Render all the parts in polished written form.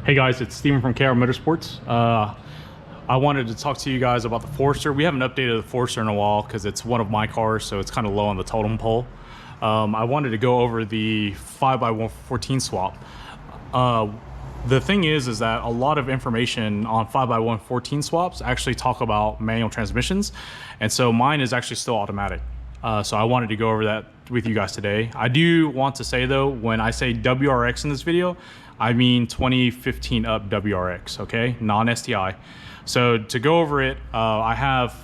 Hey guys, it's Steven from KR Motorsports. I wanted to talk to you guys about the Forester. We haven't updated the Forester in a while because it's one of my cars, so it's kind of low on the totem pole. I wanted to go over the 5x114 swap. The thing is that a lot of information on 5x114 swaps actually talk about manual transmissions, and so mine is actually still automatic. So I wanted to go over that with you guys today. I do want to say though, when I say WRX in this video, I mean 2015 up WRX, okay? Non-STI. So to go over it, I have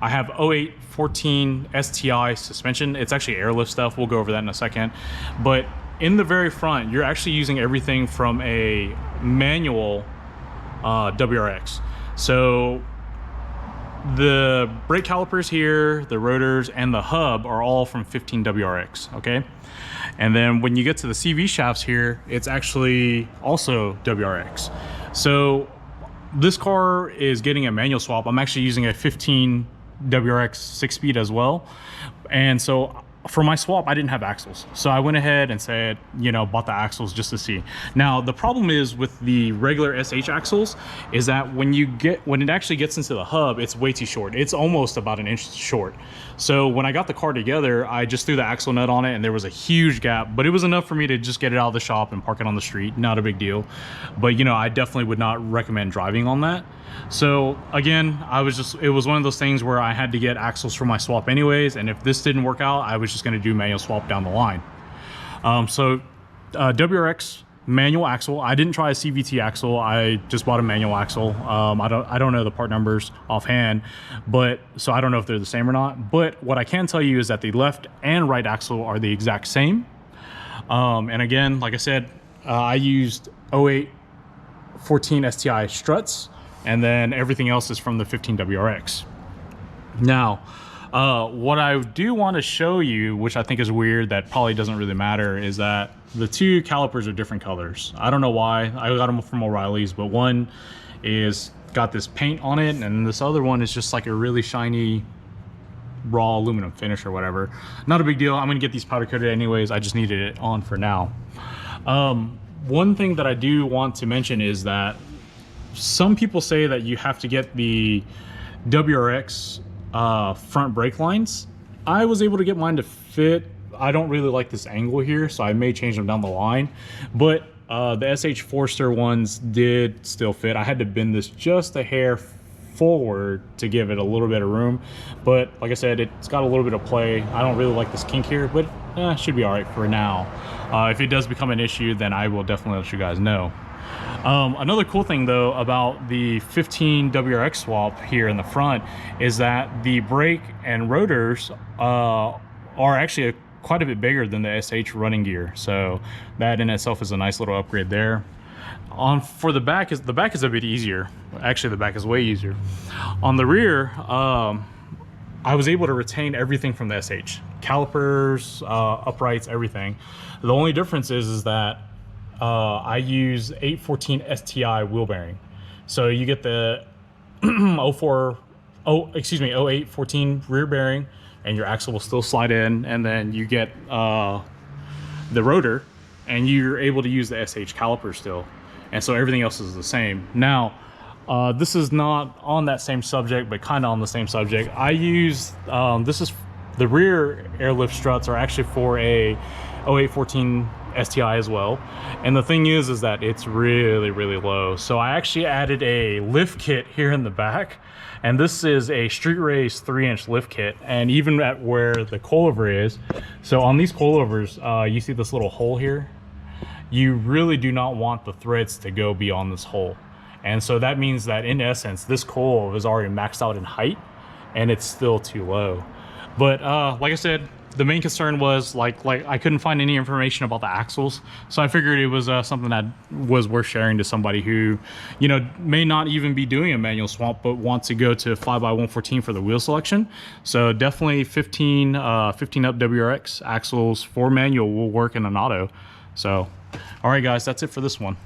0814 STI suspension. It's actually airlift stuff. We'll go over that in a second. But in the very front, you're actually using everything from a manual WRX. So the brake calipers here, the rotors, and the hub are all from 15 WRX, okay? And then when you get to the CV shafts here, it's actually also WRX. So this car is getting a manual swap. I'm actually using a 15 WRX 6-speed as well. And so for my swap, I didn't have axles. So I went ahead and said, you know, bought the axles just to see. Now, the problem is with the regular SH axles is that when it actually gets into the hub, it's way too short. It's almost about an inch short. So when I got the car together, I just threw the axle nut on it and there was a huge gap, but it was enough for me to just get it out of the shop and park it on the street. Not a big deal. But you know, I definitely would not recommend driving on that. So again, it was one of those things where I had to get axles for my swap anyways, and if this didn't work out, I was just going to do manual swap down the line. WRX manual axle. I didn't try a CVT axle. I just bought a manual axle. I don't know the part numbers offhand, but so I don't know if they're the same or not. But what I can tell you is that the left and right axle are the exact same. And again, like I said, I used 0814 STI struts, and then everything else is from the 15 WRX. Now, what I do want to show you, which I think is weird, that probably doesn't really matter, is that the two calipers are different colors. I don't know why. I got them from O'Reilly's, but one is got this paint on it, and this other one is just like a really shiny raw aluminum finish or whatever. Not a big deal. I'm gonna get these powder coated anyways. I just needed it on for now. One thing that I do want to mention is that some people say that you have to get the WRX front brake lines. I was able to get mine to fit. I don't really like this angle here, so I may change them down the line, but the SH Forester ones did still fit. I had to bend this just a hair forward to give it a little bit of room, but like I said, it's got a little bit of play. I don't really like this kink here, but should be all right for now. If it does become an issue, then I will definitely let you guys know. Another cool thing though about the 15 WRX swap here in the front is that the brake and rotors are actually quite a bit bigger than the SH running gear, so that in itself is a nice little upgrade there. For the back is a bit easier. Actually, the back is way easier. On the rear, I was able to retain everything from the SH calipers, uprights, everything. The only difference is that I use 814 STI wheel bearing. So you get the 0814 rear bearing, and your axle will still slide in, and then you get the rotor, and you're able to use the SH caliper still. And so everything else is the same. Now, this is not on that same subject, but kind of on the same subject. I use, this is the rear airlift struts are actually for a 0814 STI as well, and the thing is that it's really low. So I actually added a lift kit here in the back, and this is a street race 3-inch lift kit, and even at where the coilover is, so on these coilovers, you see this little hole here. You really do not want the threads to go beyond this hole, and so that means that in essence this coil is already maxed out in height and it's still too low. But like I said, the main concern was like I couldn't find any information about the axles, so I figured it was something that was worth sharing to somebody who, you know, may not even be doing a manual swap but want to go to 5x114 for the wheel selection. So definitely 15 up WRX axles for manual will work in an auto. So all right guys, that's it for this one.